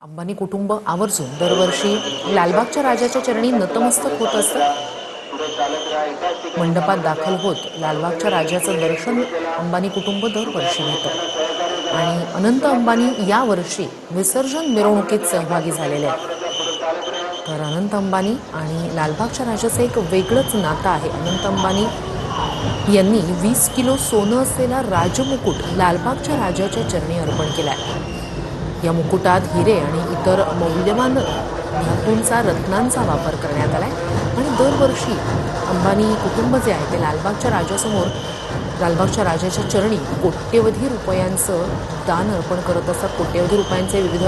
अंबानी कुटुंब आवर्जून दरवर्षी लालबागच्या राजाच्या चरणी नतमस्तक होत असतं। मंडपात दाखल होत लालबागच्या राजाचं दर्शन अंबानी कुटुंब दरवर्षी घेतं आणि अनंत अंबानी यावर्षी विसर्जन मिरवणुकीत सहभागी झालेले आहेत। तर अनंत अंबानी आणि लालबागच्या राजाचं एक वेगळंच नातं आहे। अनंत अंबानी यांनी 20 किलो सोनं असलेला राजमुकुट लालबागच्या राजाच्या चरणी अर्पण केलाय। या मुकुटात हिरे आणि इतर मौल्यवान धातूंचा रत्नांचा वापर करण्यात आलाय आणि दरवर्षी अंबानी कुटुंब जे आहे ते लालबागच्या राजासमोर लालबागच्या राजाच्या चरणी कोट्यवधी रुपयांचं दान अर्पण करत असतात। कोट्यवधी रुपयांचे विविध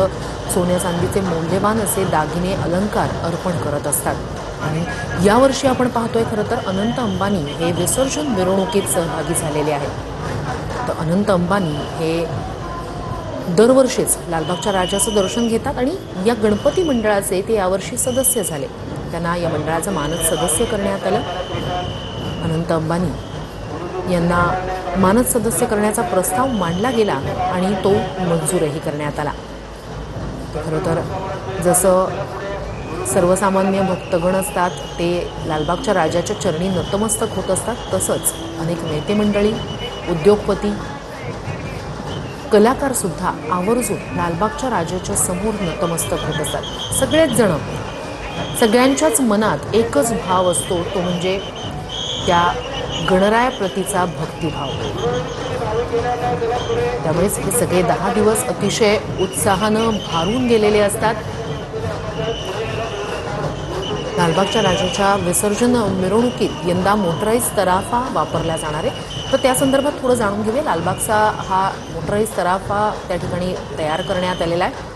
सोन्या चांदीचे मौल्यवान असे दागिने अलंकार अर्पण करत असतात। आणि यावर्षी आपण पाहतोय खरं तर अनंत अंबानी हे विसर्जन मिरवणुकीत सहभागी झालेले आहेत। तर अनंत अंबानी हे दरवर्षीच लालबागच्या राजाचं दर्शन घेतात आणि या गणपती मंडळाचे ते यावर्षी सदस्य झाले। त्यांना या मंडळाचं मानद सदस्य करण्यात आलं। अनंत अंबानी यांना मानद सदस्य करण्याचा प्रस्ताव मांडला गेला आणि तो मंजूरही करण्यात आला। खरं तर जसं सर्वसामान्य भक्तगण असतात ते लालबागच्या राजाच्या चरणी नतमस्तक होत असतात, तसंच अनेक नेते मंडळी, उद्योगपती, कलाकार सुद्धा आवर्जून लालबागच्या राजाच्या समोर नतमस्तक होत असतात। सगळेच जण सगळ्यांच्याच मनात एकच भाव असतो, तो म्हणजे त्या गणरायाप्रतीचा भक्तिभाव। त्यामुळेच हे सगळे 10 दिवस अतिशय उत्साहानं भारून गेलेले असतात। लालबागच्या राजाच्या विसर्जन मिरवणुकीत यंदा मोटराईज तराफा वापरला जाणार आहे। तर त्या संदर्भात थोडं जाणून घेऊया। लालबागचा हा मोटराईज तराफा त्या ठिकाणी तयार करण्यात आलेला आहे।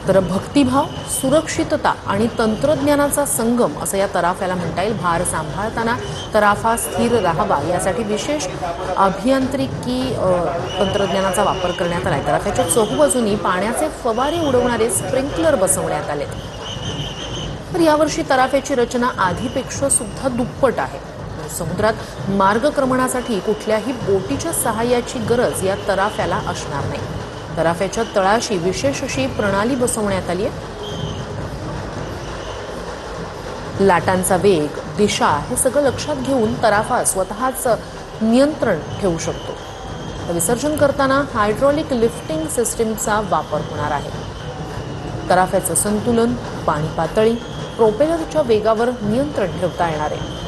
तर भक्तिभाव, सुरक्षितता आणि तंत्रज्ञानाचा संगम असं या तराफ्याला म्हणता येईल। भार सांभाळताना तराफा स्थिर राहावा यासाठी विशेष अभियांत्रिकी तंत्रज्ञानाचा वापर करण्यात आला आहे। तराफ्याच्या चोहूबाजूंनी पाण्याचे फवारे उडवणारे स्प्रिंकलर बसवण्यात आले। तर यावर्षी तराफ्याची रचना आधीपेक्षा सुद्धा दुप्पट आहे। समुद्रात मार्गक्रमणासाठी कुठल्याही बोटीच्या सहाय्याची गरज या तराफ्याला असणार नाही। तराफ्याच्या तळाशी विशेष अशी प्रणाली बसवण्यात आली आहे। लाटांचा वेग, दिशा हे सगळं लक्षात घेऊन तराफा स्वतःच नियंत्रण ठेवू शकतो। विसर्जन करताना हायड्रॉलिक लिफ्टिंग सिस्टीमचा वापर होणार आहे। तराफ्याचं संतुलन, पाणी पातळी, प्रोपेलरच्या वेगावर नियंत्रण ठेवता येणार आहे।